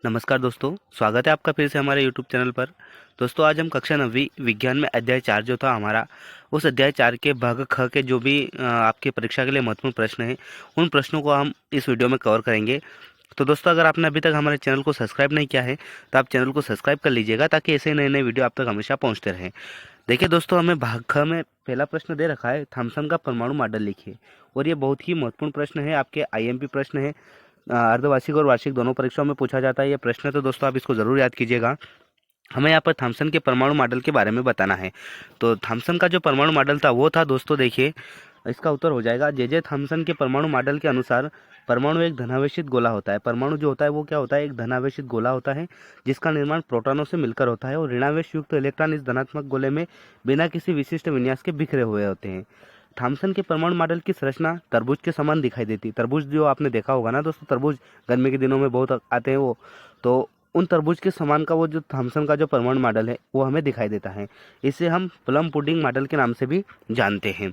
नमस्कार दोस्तों, स्वागत है आपका फिर से हमारे यूट्यूब चैनल पर। दोस्तों आज हम कक्षा 9वीं विज्ञान में अध्याय 4 जो था हमारा, उस अध्याय 4 के भाग ख के जो भी आपकी परीक्षा के लिए महत्वपूर्ण प्रश्न हैं, उन प्रश्नों को हम इस वीडियो में कवर करेंगे। तो दोस्तों अगर आपने अभी तक हमारे चैनल को सब्सक्राइब नहीं किया है, तो आप चैनल को सब्सक्राइब कर लीजिएगा ताकि ऐसे नए-नए वीडियो आप तक हमेशा पहुँचते रहें। देखिए दोस्तों, हमें भाग ख में पहला प्रश्न दे रखा है, थॉमसन का परमाणु मॉडल लिखिए। और ये बहुत ही महत्वपूर्ण प्रश्न है, आपके आईएमपी प्रश्न है। अर्धवार्षिक और वार्षिक दोनों परीक्षाओं में पूछा जाता है ये प्रश्न, तो दोस्तों आप इसको ज़रूर याद कीजिएगा। हमें यहाँ पर थॉमसन के परमाणु मॉडल के बारे में बताना है। तो थॉमसन का जो परमाणु मॉडल था वो था, दोस्तों देखिए, इसका उत्तर हो जाएगा जे थॉमसन के परमाणु मॉडल के अनुसार परमाणु एक धनावेशित गोला होता है। परमाणु जो होता है वो क्या होता है, एक धनावेशित गोला होता है जिसका निर्माण प्रोटॉनों से मिलकर होता है और ऋणावेश युक्त इलेक्ट्रॉन इस धनात्मक गोले में बिना किसी विशिष्ट विन्यास के बिखरे हुए होते हैं। थॉमसन के परमाणु मॉडल की संरचना तरबूज के समान दिखाई देती है। तरबूज जो आपने देखा होगा ना दोस्तों, तरबूज गर्मी के दिनों में बहुत आते हैं वो, तो उन तरबूज के समान का वो जो थॉमसन का जो परमाणु मॉडल है वो हमें दिखाई देता है। इसे हम प्लम पुडिंग मॉडल के नाम से भी जानते हैं।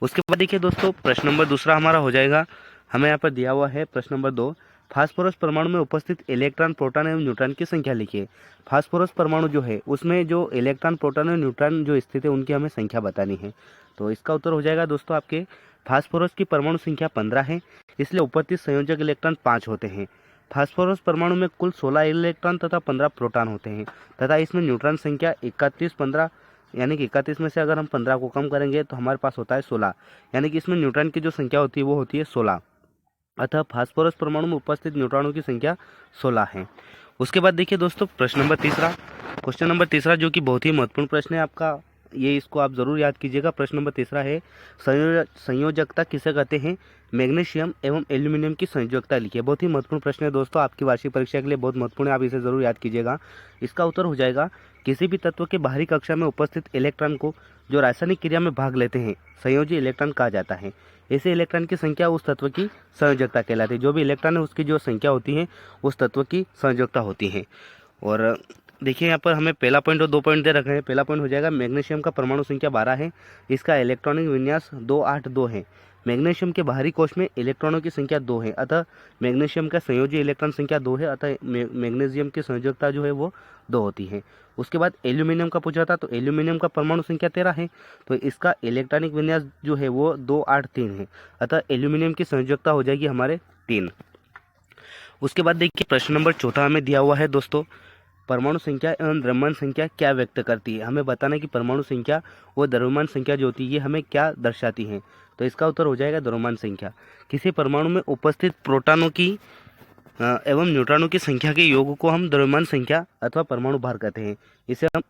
उसके बाद देखिए दोस्तों, प्रश्न नंबर दूसरा हमारा हो जाएगा। हमें यहाँ पर दिया हुआ है प्रश्न नंबर 2, फास्फोरस परमाणु में उपस्थित इलेक्ट्रॉन, प्रोटॉन एवं न्यूट्रॉन की संख्या लिखिए। फास्फोरस परमाणु जो है उसमें जो इलेक्ट्रॉन, प्रोटॉन और न्यूट्रॉन जो स्थित है उनकी हमें संख्या बतानी है। तो इसका उत्तर हो जाएगा दोस्तों आपके, फास्फोरस की परमाणु संख्या 15 है, इसलिए उपस्थित संयोजक इलेक्ट्रॉन 5 होते हैं। फास्फोरस परमाणु में कुल 16 इलेक्ट्रॉन तथा 15 प्रोटॉन होते हैं तथा इसमें न्यूट्रॉन संख्या 31, 15, यानी कि 31 में से अगर हम 15 को कम करेंगे तो हमारे पास होता है 16, यानी कि इसमें न्यूट्रॉन की जो संख्या होती है वो होती है 16। अतः फास्फोरस परमाणु में उपस्थित न्यूट्रॉनों की संख्या 16 है। उसके बाद देखिए दोस्तों, प्रश्न नंबर तीसरा, क्वेश्चन नंबर तीसरा जो कि बहुत ही महत्वपूर्ण प्रश्न है आपका, ये इसको आप जरूर याद कीजिएगा। प्रश्न नंबर तीसरा है, संयोजकता किसे कहते हैं? मैग्नीशियम एवं एल्यूमिनियम की संयोजकता लिखिए। बहुत ही महत्वपूर्ण प्रश्न है दोस्तों, आपकी वार्षिक परीक्षा के लिए बहुत महत्वपूर्ण है, आप इसे जरूर याद कीजिएगा। इसका उत्तर हो जाएगा, किसी भी तत्व के बाहरी कक्षा में उपस्थित इलेक्ट्रॉन को जो रासायनिक क्रिया में भाग लेते हैं संयोजी इलेक्ट्रॉन कहा जाता है। ऐसे इलेक्ट्रॉन की संख्या उस तत्व की संयोजकता कहलाती है। जो भी इलेक्ट्रॉन है उसकी जो संख्या होती है उस तत्व की संयोजकता होती है। और देखिए यहाँ पर हमें पहला पॉइंट और 2 पॉइंट दे रखे हैं। पहला पॉइंट हो जाएगा, मैग्नीशियम का परमाणु संख्या 12 है, इसका इलेक्ट्रॉनिक विन्यास 282 है। मैग्नीशियम के बाहरी कोश में इलेक्ट्रॉनों की संख्या 2 है, अतः मैग्नीशियम का संयोजी इलेक्ट्रॉन संख्या 2 है, अतः मैग्नीशियम की संयोजकता जो है वो 2 होती है। उसके बाद एल्यूमिनियम का पूछा था, तो एल्यूमिनियम का परमाणु संख्या 13 है, तो इसका इलेक्ट्रॉनिक विन्यास जो है वो 283 है, अतः एल्यूमिनियम की संयोजकता हो जाएगी हमारे 3। उसके बाद देखिए प्रश्न नंबर चौथा हमें दिया हुआ है दोस्तों, परमाणु संख्या एवं द्रव्यमान संख्या क्या व्यक्त करती है? हमें बताना है कि परमाणु संख्या और द्रव्यमान संख्या जो होती है ये हमें क्या दर्शाती है। तो इसका उत्तर हो जाएगा द्रव्यमान संख्या। किसी परमाणु में उपस्थित प्रोटॉनों की एवं न्यूट्रॉनों की संख्या के योग को हम द्रव्यमान संख्या अथवा परमाणु भार कहते हैं। इसे हम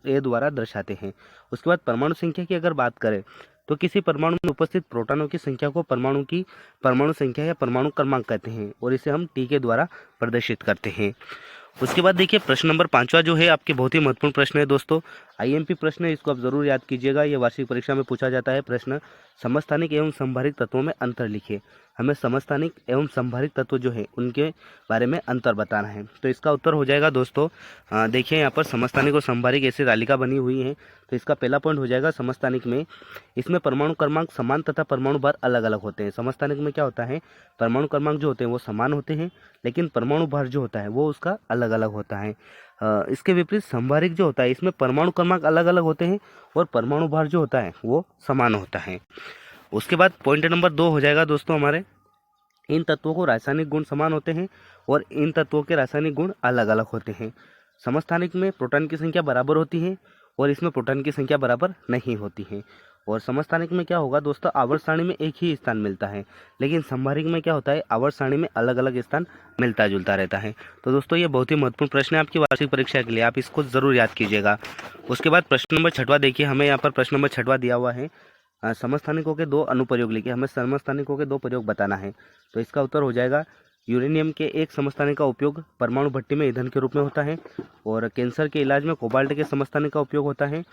ए द्वारा दर्शाते हैं। उसके बाद परमाणु संख्या की अगर बात करें तो किसी परमाणु में उपस्थित प्रोटॉनों की संख्या को परमाणु की परमाणु संख्या या परमाणु क्रमांक कहते हैं और इसे हम टी के द्वारा प्रदर्शित करते हैं। उसके बाद देखिए प्रश्न नंबर 5वां जो है आपके बहुत ही महत्वपूर्ण प्रश्न है दोस्तों, आईएमपी प्रश्न है, इसको आप जरूर याद कीजिएगा। ये वार्षिक परीक्षा में पूछा जाता है प्रश्न, समस्थानिक एवं संभारित तत्वों में अंतर लिखिए। हमें समस्थानिक एवं संभारित तत्व जो है उनके बारे में अंतर बताना है। तो इसका उत्तर हो जाएगा दोस्तों, देखिए यहाँ पर समस्थानिक और संभारिक ऐसी तालिका बनी हुई है। तो इसका पहला पॉइंट हो जाएगा समस्थानिक में, इसमें परमाणु क्रमांक समान तथा परमाणु भार अलग अलग होते हैं। समस्थानिक में क्या होता है, परमाणु क्रमांक जो होते हैं वो समान होते हैं, लेकिन परमाणु भार जो होता है वो उसका अलग अलग होता है। इसके विपरीत संभारिक जो होता है इसमें परमाणु क्रमांक अलग अलग होते हैं और परमाणु भार जो होता है वो समान होता है। उसके बाद पॉइंट नंबर 2 हो जाएगा दोस्तों हमारे, इन तत्वों को रासायनिक गुण समान होते हैं और इन तत्वों के रासायनिक गुण अलग अलग होते हैं। समस्थानिक में प्रोटॉन की संख्या बराबर होती है और इसमें प्रोटॉन की संख्या बराबर नहीं होती है। और समस्थानिक में क्या होगा दोस्तों, आवर्त सारणी में एक ही स्थान मिलता है, लेकिन संभारिक में क्या होता है, आवर्त सारणी में अलग अलग स्थान मिलता जुलता रहता है। तो दोस्तों ये बहुत ही महत्वपूर्ण प्रश्न है आपकी वार्षिक परीक्षा के लिए, आप इसको जरूर याद कीजिएगा। उसके बाद प्रश्न नंबर 6वां देखिए, हमें यहाँ पर प्रश्न नंबर 6वां दिया हुआ है, समस्थानिकों के 2 अनुप्रयोग लिखिए। हमें समस्थानिकों के 2 प्रयोग बताना है। तो इसका उत्तर हो जाएगा, यूरेनियम के एक समस्थानिक का उपयोग परमाणु भट्टी में ईंधन के रूप में होता है और कैंसर के इलाज में कोबाल्ट के समस्थानिक का उपयोग होता है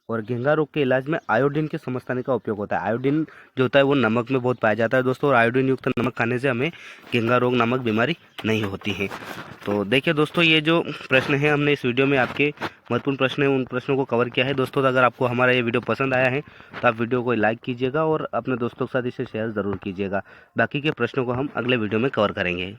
और घेंघा रोग के इलाज में आयोडीन के समस्थानिक का उपयोग होता है। आयोडीन जो होता है वो नमक में बहुत पाया जाता है दोस्तों, और आयोडीन युक्त नमक खाने से हमें घेंघा रोग नामक बीमारी नहीं होती है। तो देखिए दोस्तों, ये जो प्रश्न है हमने इस वीडियो में आपके महत्वपूर्ण प्रश्न है उन प्रश्नों को कवर किया है दोस्तों। तो अगर आपको हमारा ये वीडियो पसंद आया है तो आप वीडियो को लाइक कीजिएगा और अपने दोस्तों के साथ इसे शेयर ज़रूर कीजिएगा। बाकी के प्रश्नों को हम अगले वीडियो में कवर करेंगे।